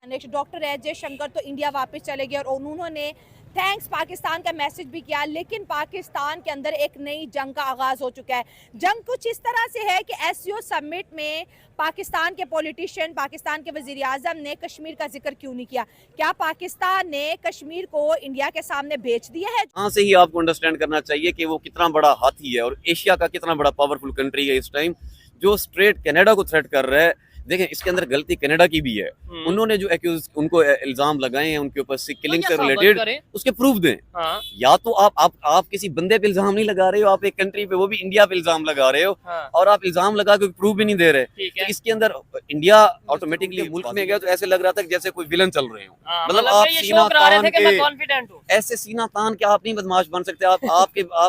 Doctor S Jaishankar तो India वापस चले गए और उन्होंने थैंक्स पाकिस्तान का मैसेज भी किया, लेकिन पाकिस्तान के अंदर एक नई जंग का आगाज हो चुका है। जंग कुछ इस तरह से है कि एससीओ समिट में पाकिस्तान के पॉलिटिशियन, पाकिस्तान के वजीर आजम ने कश्मीर का जिक्र क्यों नहीं किया? क्या पाकिस्तान ने कश्मीर को इंडिया के सामने बेच दिया है? यहाँ से ही आपको अंडरस्टैंड करना चाहिए कि वो कितना बड़ा हाथी है और एशिया का कितना बड़ा पावरफुल कंट्री है इस टाइम, जो स्ट्रेट कनाडा को थ्रेट कर रहा है। देखें, इसके अंदर गलती कनाडा की भी है। उन्होंने जो उनको इल्जाम लगाए हैं उनके ऊपर किलिंग से रिलेटेड, उसके प्रूफ दें। हाँ। या तो आप किसी बंदे पे इल्जाम नहीं लगा रहे हो, आप एक कंट्री पे, वो भी इंडिया पे इल्जाम लगा रहे हो। हाँ। और आप इल्जाम लगा के प्रूफ भी नहीं दे रहे। तो इसके अंदर इंडिया ऑटोमेटिकली मुल्क में गया तो ऐसे लग रहा था कि जैसे कोई विलन चल रहे हो। मतलब आप सीना तान के, ऐसे सीना तान के आप नहीं बदमाश बन सकते। आप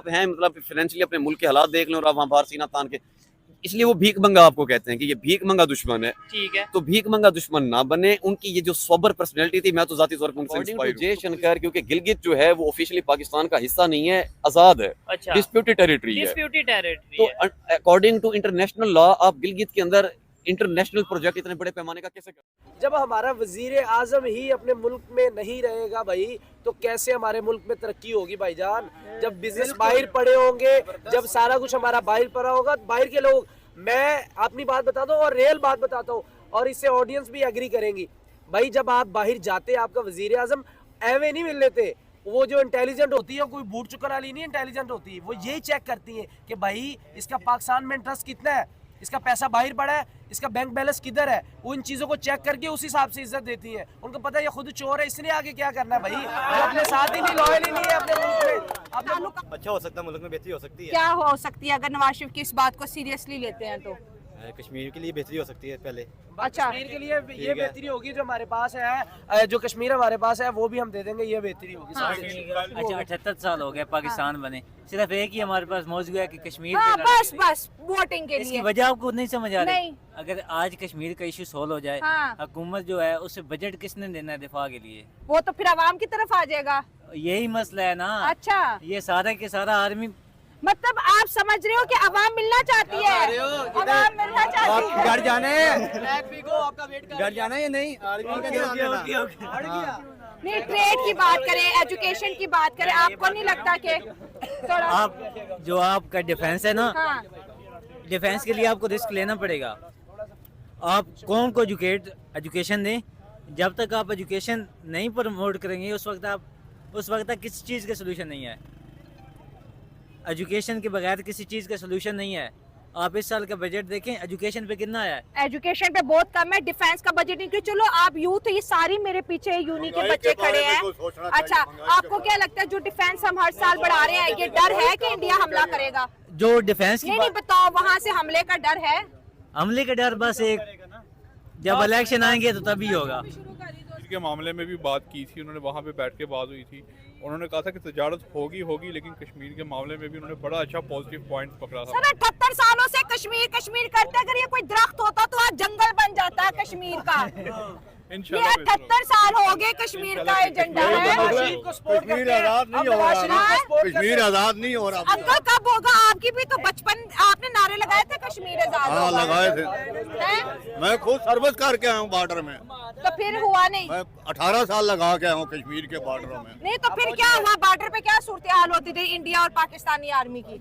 हैं, मतलब फाइनेंशियली अपने मुल्क के हालात देख लो और आप वहाँ बाहर सीना तान के, इसलिए वो भीख मंगा आपको कहते हैं कि ये भीख मंगा दुश्मन है। ठीक है, तो भीख मंगा दुश्मन ना बने। उनकी ये जो सोबर पर्सनैलिटी थी, मैं तो जाती तौर पर उनसे इंस्पायर्ड हूं। जयशंकर, क्योंकि गिलगित जो है वो ऑफिशियली पाकिस्तान का हिस्सा नहीं है, आजाद है। अच्छा। डिस्प्यूटेड टेरिटरी है। तो अकॉर्डिंग टू इंटरनेशनल लॉ आप गिलगित के अंदर इंटरनेशनल प्रोजेक्ट इतने बड़े पैमाने का कैसे कर? जब हमारा वजीर आजम ही अपने मुल्क में नहीं रहेगा भाई, तो कैसे हमारे मुल्क में तरक्की होगी भाईजान? जब बिजनेस बाहर पड़े होंगे, जब सारा कुछ हमारा बाहर पड़ा होगा, बाहर के लोग, मैं अपनी बात बताता हूँ और रियल बात बताता हूँ और इससे ऑडियंस भी एग्री करेंगी भाई। जब आप बाहर जाते, आपका वजीर आजम एवे नहीं मिल लेते। वो जो इंटेलिजेंट होती है, कोई बूट चुकर वाली नहीं इंटेलिजेंट होती है, वो यही चेक करती है कि भाई इसका पाकिस्तान में इंटरेस्ट कितना है, इसका पैसा बाहर पड़ा है, इसका बैंक बैलेंस किधर है। वो इन चीजों को चेक करके उस हिसाब से इज्जत देती है। उनको पता है ये खुद चोर है, इसने आगे क्या करना है भाई। जो अपने साथ ही नहीं, लॉयल ही नहीं है अपने मुल्क में। अच्छा हो सकता है, मुल्क में बेहतरी हो सकती है। क्या हो सकती है अगर नवाज शरीफ की इस बात को सीरियसली लेते हैं तो? कश्मीर के लिए बेहतरी हो सकती है पहले। अच्छा, कश्मीर के लिए ये बेहतरी होगी जो हमारे पास है, जो कश्मीर हमारे पास है वो भी हम दे देंगे, ये बेहतरी होगी। हाँ। अच्छा, 78 साल हो गए पाकिस्तान बने, सिर्फ एक ही हमारे पास मौजूद है कि कश्मीर। हाँ, बस वोटिंग के लिए। इसकी वजह आपको नहीं समझ आ रही? नहीं। अगर आज कश्मीर का इशू सोल्व हो जाए, हाँ। हुकूमत जो है उसे बजट किसने देना है दिफा के लिए? वो तो फिर आवाम की तरफ आ जाएगा। यही मसला है ना। अच्छा, ये सारा के सारा आर्मी, मतलब आप समझ रहे हो कि आवाम मिलना चाहती है, आवाम मिलना चाहती है। घर जाना है या नहीं? नहीं, ट्रेड की बात करें, एजुकेशन की बात करें, आपको नहीं लगता कि थोड़ा आप जो आपका डिफेंस है ना, हाँ। डिफेंस के लिए आपको रिस्क लेना पड़ेगा। आप कौन को एजुकेशन दें? जब तक आप एजुकेशन नहीं प्रमोट करेंगे उस वक्त तक किसी चीज़ का सोल्यूशन नहीं है। एजुकेशन के बगैर किसी चीज़ का सोल्यूशन नहीं है। आप इस साल का बजट देखें, एजुकेशन पे कितना आया है? एजुकेशन पे बहुत कम है, डिफेंस का बजट नहीं। क्यों? चलो आप यूथ, ये सारी मेरे पीछे यूनी के बच्चे खड़े हैं। अच्छा, आपको क्या लगता है जो डिफेंस हम हर साल बढ़ा रहे हैं, ये डर है कि इंडिया हमला करेगा? जो डिफेंस की नहीं बताओ, वहाँ से हमले का डर है? हमले का डर बस एक, जब इलेक्शन आएंगे तो तभी होगा। के मामले में भी बात की थी उन्होंने, वहाँ पे बैठ के बात हुई थी। उन्होंने कहा था कि तजारत होगी, लेकिन कश्मीर के मामले में भी उन्होंने बड़ा अच्छा पॉजिटिव पॉइंट पकड़ा था। 78 सालों से कश्मीर करते, अगर ये कोई दरख्त होता तो आज जंगल बन जाता है कश्मीर का। ये 78 साल हो गए कश्मीर का एजेंडा है। कश्मीर आजाद नहीं हो रहा, कश्मीर आजाद नहीं हो रहा। अंकल कब होगा? आपकी भी तो बचपन, आपने नारे लगाए थे कश्मीर आजाद। हाँ, लगाए थे। मैं खुद सर्विस करके आया हूँ बॉर्डर में। तो फिर हुआ नहीं? मैं 18 साल लगा के आया हूँ कश्मीर के बॉर्डर में। नहीं तो फिर क्या हुआ? बॉर्डर पे क्या सूरत हाल होती थी इंडिया और पाकिस्तानी आर्मी की?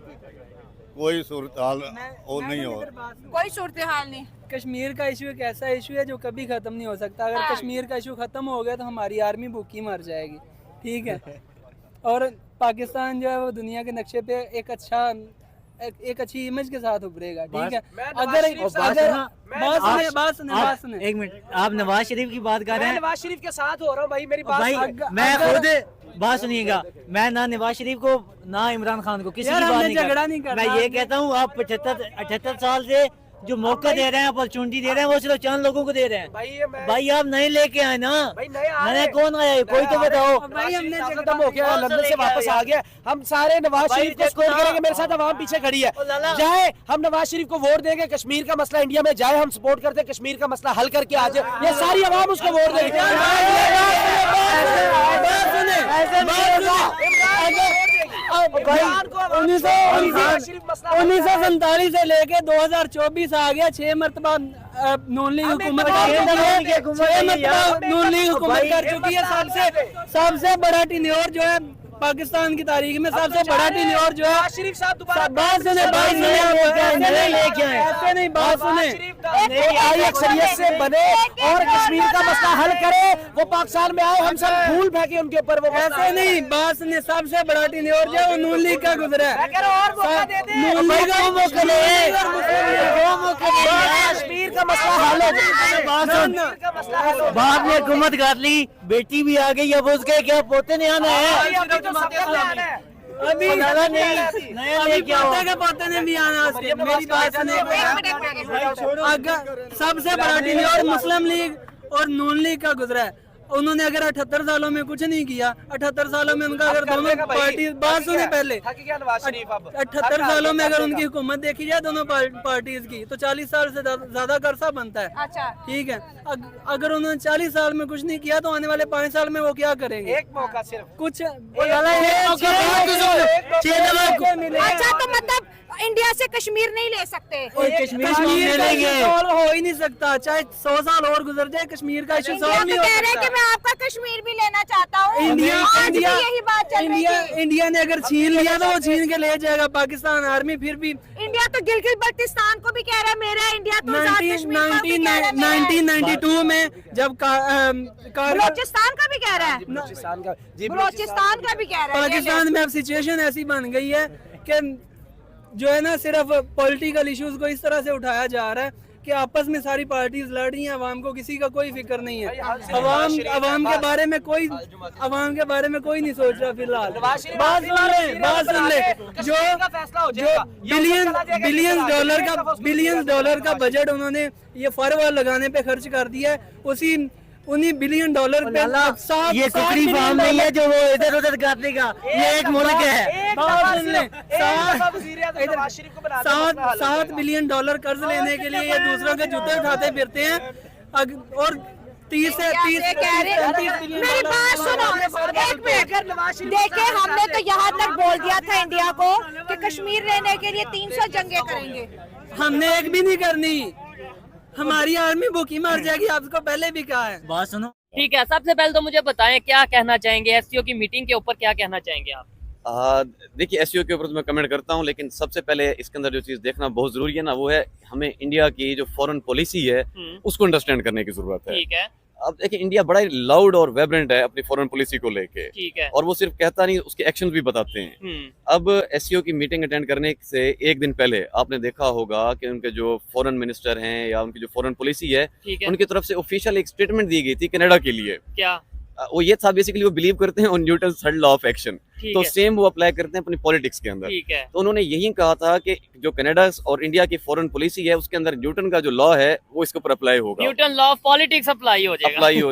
कोई सूरत हाल और नहीं हो, कोई सूरत हाल नहीं। कश्मीर का इशू एक ऐसा इशू है जो कभी खत्म नहीं हो सकता। अगर कश्मीर का इशू खत्म हो गया तो हमारी आर्मी भूखी मर जाएगी, ठीक है। और पाकिस्तान जो है वो दुनिया के नक्शे पे एक अच्छी इमेज के साथ उभरेगा, ठीक है। अगर बात सुने एक मिनट, आप नवाज शरीफ की बात कर रहे हैं। नवाज शरीफ के साथ हो रहा हूँ भाई, मेरी बात भाई मैं खुद बात सुनिएगा, मैं ना नवाज शरीफ को ना इमरान खान को किसी की बात नहीं कर, मैं ये कहता हूँ आप 78 साल से जो मौका दे रहे हैं, अपॉर्चुनिटी दे रहे हैं, वो सिर्फ चंद लोगों को दे रहे हैं। भाई आप नए लेके आए ना, नए कौन आया? कोई तो बताओ। भाई हमने खत्म हो गया, लंदन से वापस आ गया, हम सारे नवाज शरीफ को सपोर्ट करेंगे। मेरे साथ आवाम पीछे खड़ी है, जाए हम नवाज शरीफ को वोट देंगे। कश्मीर का मसला इंडिया में जाए, हम सपोर्ट करते हैं, कश्मीर का मसला हल करके आ जाए, ये सारी आवाम उसको वोट देगी। 1947 से लेके 2024 आ गया, 6 मरतबा नून लीग हुकूमत कर चुकी है। सबसे बड़ा टिन्योर जो है पाकिस्तान की तारीख में, सबसे बड़ा टिन्योर जो है। बात सुने, ऐसे नहीं, बात सुने, अक्सरियत से बने और कश्मीर का मसला हल करे, वो पाकिस्तान में आए, हम सब फूल फेंके उनके ऊपर। वो ऐसे नहीं, बात सुने, सबसे बड़ा टिन्योर जो है वो नून लीग का गुजरा है। नून लीग कश्मीर का मसला हल हो गया। बाद में हुकूमत कर ली, बेटी भी आ गई, अब उसके क्या पोते ने आना है। अभी नया क्या पोते के पोते ने भी आना उसके। मेरी बात सुने, अगर सबसे बड़ा टिन्योर मुस्लिम लीग और नून लीग का गुजरा है। उन्होंने अगर 78 सालों में कुछ नहीं किया, 78 सालों में उनका अगर दोनों पार्टी, बात सुने पहले, 78 सालों में अगर उनकी हुकूमत देखी जाए दोनों पार्टीज की, तो 40 साल से ज्यादा का अरसा बनता है। अच्छा, ठीक है, अगर उन्होंने 40 साल में कुछ नहीं किया तो आने वाले 5 साल में वो क्या करेंगे? एक मौका सिर्फ, कुछ अच्छा, तो मतलब इंडिया से कश्मीर नहीं ले सकते। कश्मीर सॉल्व हो ही नहीं सकता, चाहे 100 साल और गुजर जाए, कश्मीर का इशू सॉल्व नहीं हो कह रहे हैं कि सकता। मैं आपका कश्मीर भी लेना चाहता हूँ। इंडिया आज भी यही बात चल रही थी। इंडिया ने अगर छीन लिया तो वो छीन के ले जाएगा। पाकिस्तान आर्मी फिर भी इंडिया तो गिलगित बल्तिस्तान को भी कह रहा है मेरा इंडिया, तो आजाद कश्मीर को भी कह रहा है मेरा है। 1992 में जब बलोचिस्तान का भी कह रहा है, बलूचिस्तान का, जी बलोचिस्तान का भी कह रहा है। पाकिस्तान में अब सिचुएशन ऐसी बन गई है कि जो है ना, सिर्फ पॉलिटिकल इश्यूज को इस तरह से उठाया जा रहा है कि आपस में सारी पार्टीज लड़ रही हैं, अवाम को किसी का कोई फिक्र नहीं है। अवाम के बारे में कोई नहीं सोच रहा फिलहाल। बात सुन ले, जो बिलियन डॉलर का बजट उन्होंने ये फायरवॉल लगाने पे खर्च कर दिया है, उन्हीं बिलियन डॉलर पे ये कुकरी फार्म नहीं है जो वो इधर उधर करने का, ये एक मुल्क है। 7 बिलियन डॉलर कर्ज लेने के लिए ये दूसरों के जूते उठाते फिरते हैं। और 30 से 30 मेरी बात सुनो, एक मिनट देखिए, हमने तो यहाँ तक बोल दिया था इंडिया को कि कश्मीर लेने के लिए 300 जंगें करेंगे। हमने एक भी नहीं करनी, हमारी आर्मी भूखी मर जाएगी, आपको पहले भी कहा है। बात सुनो, ठीक है, सबसे पहले तो मुझे बताएं क्या कहना चाहेंगे एससीओ की मीटिंग के ऊपर, क्या कहना चाहेंगे आप? देखिए, एससीओ के ऊपर तो मैं कमेंट करता हूँ, लेकिन सबसे पहले इसके अंदर जो चीज़ देखना बहुत ज़रूरी है ना, वो है हमें इंडिया की जो फॉरेन पॉलिसी है उसको अंडरस्टैंड करने की ज़रूरत है। ठीक है, अब देखिए, इंडिया बड़ा ही लाउड और वाइब्रेंट है अपनी फॉरेन पॉलिसी को लेके, ठीक है, और वो सिर्फ कहता नहीं, उसके एक्शन भी बताते हैं। अब एससीओ की मीटिंग अटेंड करने से एक दिन पहले आपने देखा होगा कि उनके जो फॉरेन मिनिस्टर हैं या उनकी जो फॉरेन पॉलिसी है, ठीक है, उनकी तरफ से ऑफिशियल एक स्टेटमेंट दी गई थी कनाडा के लिए। क्या वो ये था, बेसिकली वो बिलीव करते हैं on Newton third law of action, ठीक तो है, सेम वो अप्लाई करते हैं अपनी पॉलिटिक्स के अंदर। ठीक है, तो उन्होंने यही कहा था कि जो कनाडा और इंडिया की फॉरेन पॉलिसी है उसके अंदर न्यूटन का जो लॉ है वो इसके ऊपर अप्लाई होगा, Newton law of politics apply हो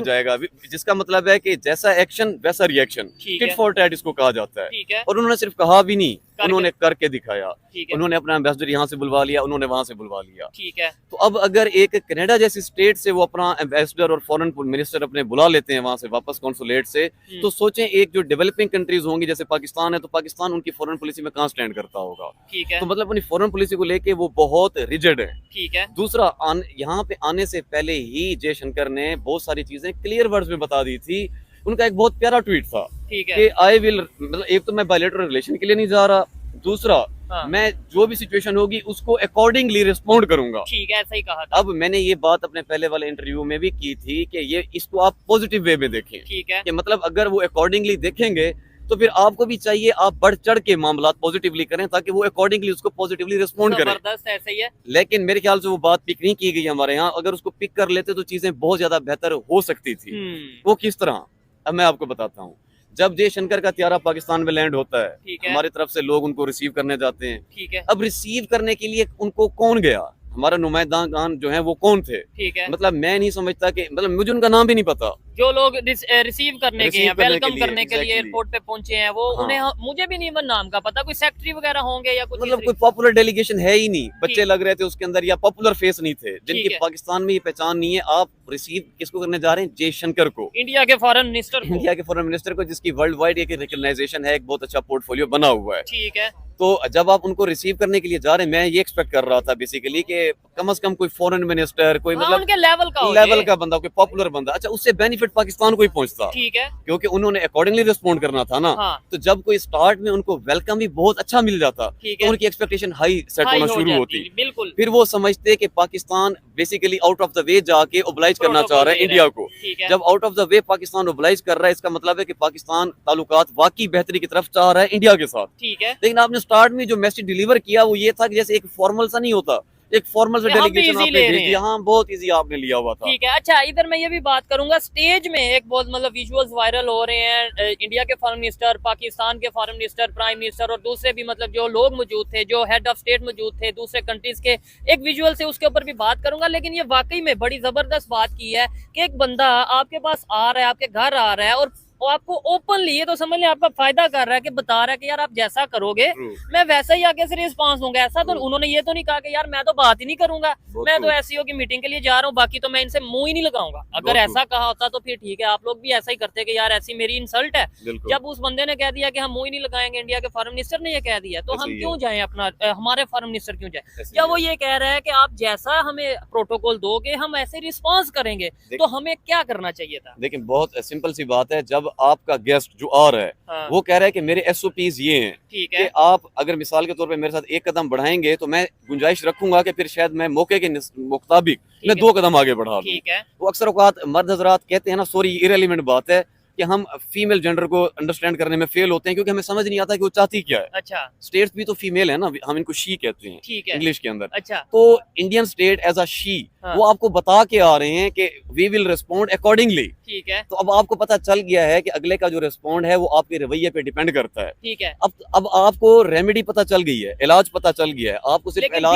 जाएगा, जिसका मतलब है कि जैसा एक्शन वैसा रिएक्शन, ठीक है, टिट फॉर टैट इसको कहा जाता है। ठीक है, और उन्होंने सिर्फ कहा भी नहीं, करके उन्होंने करके दिखाया। ठीक है, उन्होंने अपना एम्बेसडर यहाँ से बुलवा लिया, उन्होंने वहां से बुलवा लिया। ठीक है, तो अब अगर एक कनाडा जैसी स्टेट से वो अपना एम्बेसडर और फॉरेन मिनिस्टर अपने बुला लेते हैं वहां से वापस कॉन्सुलेट से, तो सोचें एक जो डेवलपिंग कंट्रीज होंगी जैसे पाकिस्तान है, तो पाकिस्तान उनकी फॉरेन पॉलिसी में कहाँ स्टैंड करता होगा। ठीक है, तो मतलब अपनी फॉरेन पॉलिसी को लेके वो बहुत रिजिड है। ठीक है, दूसरा, यहाँ पे आने से पहले ही जयशंकर ने बहुत सारी चीजें क्लियर वर्ड्स में बता दी थी। उनका एक बहुत प्यारा ट्वीट था ठीक है, कि आई विल, मतलब एक तो मैं बायलैटरल रिलेशन के लिए नहीं जा रहा, दूसरा हाँ, मैं जो भी सिचुएशन होगी उसको अकॉर्डिंगली रिस्पॉन्ड करूंगा। ठीक है, ऐसा ही कहा था। अब मैंने ये बात अपने पहले वाले इंटरव्यू में भी की थी कि ये इसको आप पॉजिटिव वे में देखें, ठीक है, कि मतलब अगर वो अकॉर्डिंगली देखेंगे तो फिर आपको भी चाहिए आप बढ़ चढ़ के मामला पॉजिटिवली करें ताकि वो अकॉर्डिंगली उसको पॉजिटिवली रिस्पॉन्ड करें। जबरदस्त, ऐसा ही है। लेकिन मेरे ख्याल से वो बात पिक नहीं की गई हमारे यहाँ। अगर उसको पिक कर लेते तो चीजें बहुत ज्यादा बेहतर हो सकती थी। वो किस तरह, अब मैं आपको बताता हूँ। जब जयशंकर का त्यारा पाकिस्तान में लैंड होता है, हमारी तरफ से लोग उनको रिसीव करने जाते हैं। ठीक है, अब रिसीव करने के लिए उनको कौन गया? हमारा नुमाइंदान जो है वो कौन थे। ठीक है, मतलब मैं नहीं समझता कि मतलब मुझे उनका नाम भी नहीं पता। जो लोग रिसीव करने के, वेलकम करने के लिए exactly. एयरपोर्ट पे पहुंचे हैं वो, हाँ। उन्हें मुझे भी नहीं नाम का पता, कोई सेक्रेटरी वगैरह होंगे या कुछ मतलब कोई पॉपुलर डेलीगेशन है ही नहीं, बच्चे ठीक। लग रहे थे उसके अंदर या पॉपुलर फेस नहीं थे, जिनकी है। पाकिस्तान में ये पहचान नहीं है। आप रिसीव किसको करने जा रहे हैं? जयशंकर को, इंडिया के फॉरेन मिनिस्टर को। इंडिया के फॉरेन मिनिस्टर को, जिसकी वर्ल्ड वाइड एक रिकॉग्नाइजेशन है, एक बहुत अच्छा पोर्टफोलियो बना हुआ है। ठीक है, तो जब आप उनको रिसीव करने के लिए जा रहे हैं, मैं ये एक्सपेक्ट कर रहा था बेसिकली कि कम से कम कोई फॉरेन मिनिस्टर, कोई हाँ, मतलब उनके लेवल का हो लेवल ये। का बंदा, कोई पॉपुलर बंदा, अच्छा उससे बेनिफिट पाकिस्तान को ही पहुंचता, ठीक है, क्योंकि उन्होंने अकॉर्डिंगली रिस्पॉन्ड करना था ना। हाँ। तो जब कोई स्टार्ट में उनको वेलकम भी बहुत अच्छा मिल जाता, ठीक तो है, उनकी एक्सपेक्टेशन हाई सेट हाई होना हो शुरू जाती, होती। बिल्कुल। फिर वो समझते कि Pakistan basically out of the way जाके ओब्लाइज करना चाह रहा है इंडिया को। ठीक है, जब out of the way Pakistan oblige कर रहा है, इसका मतलब है कि पाकिस्तान ताल्लुकात वाकई बेहतरी की तरफ चाह रहा है इंडिया के साथ। ठीक है, लेकिन आपने स्टार्ट में जो मैसेज डिलीवर किया वो ये था कि जैसे एक फॉर्मल सा नहीं होता, एक फॉर्मल सा हम भी डेलीगेशन easy आपने ले भेज रहे दिया। हाँ, बहुत इजी आपने लिया हुआ था। ठीक है। अच्छा, इधर मैं ये भी बात करूंगा, स्टेज में एक बहुत मतलब विजुअल्स वायरल हो रहे हैं, इंडिया के फॉरेन मिनिस्टर, पाकिस्तान के फॉरेन मिनिस्टर, प्राइम मिनिस्टर और दूसरे भी मतलब जो लोग मौजूद थे, जो हेड ऑफ स्टेट मौजूद थे दूसरे कंट्रीज के, एक विजुअल से उसके ऊपर भी बात करूंगा। लेकिन ये वाकई में बड़ी जबरदस्त बात की है कि एक बंदा आपके पास आ रहा है, आपके घर आ रहा है और वो आपको ओपनली, ये तो समझ लें आपका फायदा कर रहा है कि बता रहा है कि यार आप जैसा करोगे मैं वैसा ही आगे से रिस्पांस दूंगा। ऐसा तो उन्होंने ये तो नहीं कहा कि यार मैं तो बात ही नहीं करूंगा, मैं तो एसईओ की मीटिंग के लिए जा रहा हूँ, बाकी तो मैं इनसे मुंह ही नहीं लगाऊंगा। अगर ऐसा कहा होता तो फिर ठीक है, आप लोग भी ऐसा ही करते कि यार ऐसी मेरी इंसल्ट है। जब उस बंदे ने कह दिया कि हम मुंह ही नहीं लगाएंगे, इंडिया के फॉरेन मिनिस्टर ने ये कह दिया, तो हम क्यों जाएं अपना, हमारे फॉरेन मिनिस्टर क्यों जाए? क्या वो ये कह रहा है कि आप जैसा हमें प्रोटोकॉल दोगे हम ऐसे रिस्पॉन्स करेंगे, तो हमें क्या करना चाहिए था? लेकिन बहुत सिंपल सी बात है, जब आपका गेस्ट जो आ रहा है हाँ। वो कह रहा है कि मेरे एसओपीज ये हैं ठीक कि है, आप अगर मिसाल के तौर पे मेरे साथ एक कदम बढ़ाएंगे तो मैं गुंजाइश रखूंगा कि फिर शायद मैं मौके के मुताबिक मैं है। 2 कदम आगे बढ़ा दूं। ठीक है, वो अक्सर औकात मर्द हजरात कहते हैं ना, सॉरी इरेलीवेंट बात है कि हम फीमेल जेंडर को अंडरस्टैंड करने में फेल होते हैं, क्योंकि हमें समझ नहीं आता कि वो चाहती क्या है। अच्छा, स्टेट्स भी तो फीमेल है ना, हम इनको शी कहते हैं ठीक है, इंग्लिश के अंदर। अच्छा, तो Indian state as a she हाँ। वो आपको बता के आ रहे हैं कि वी विल रिस्पॉन्ड अकॉर्डिंगली। ठीक है, तो अब आपको पता चल गया है कि अगले का जो रिस्पॉन्ड है वो आपके रवैये पे डिपेंड करता है। ठीक है। अब आपको रेमेडी पता चल गई है, इलाज पता चल गया है, आपको सिर्फ लेकिन इलाज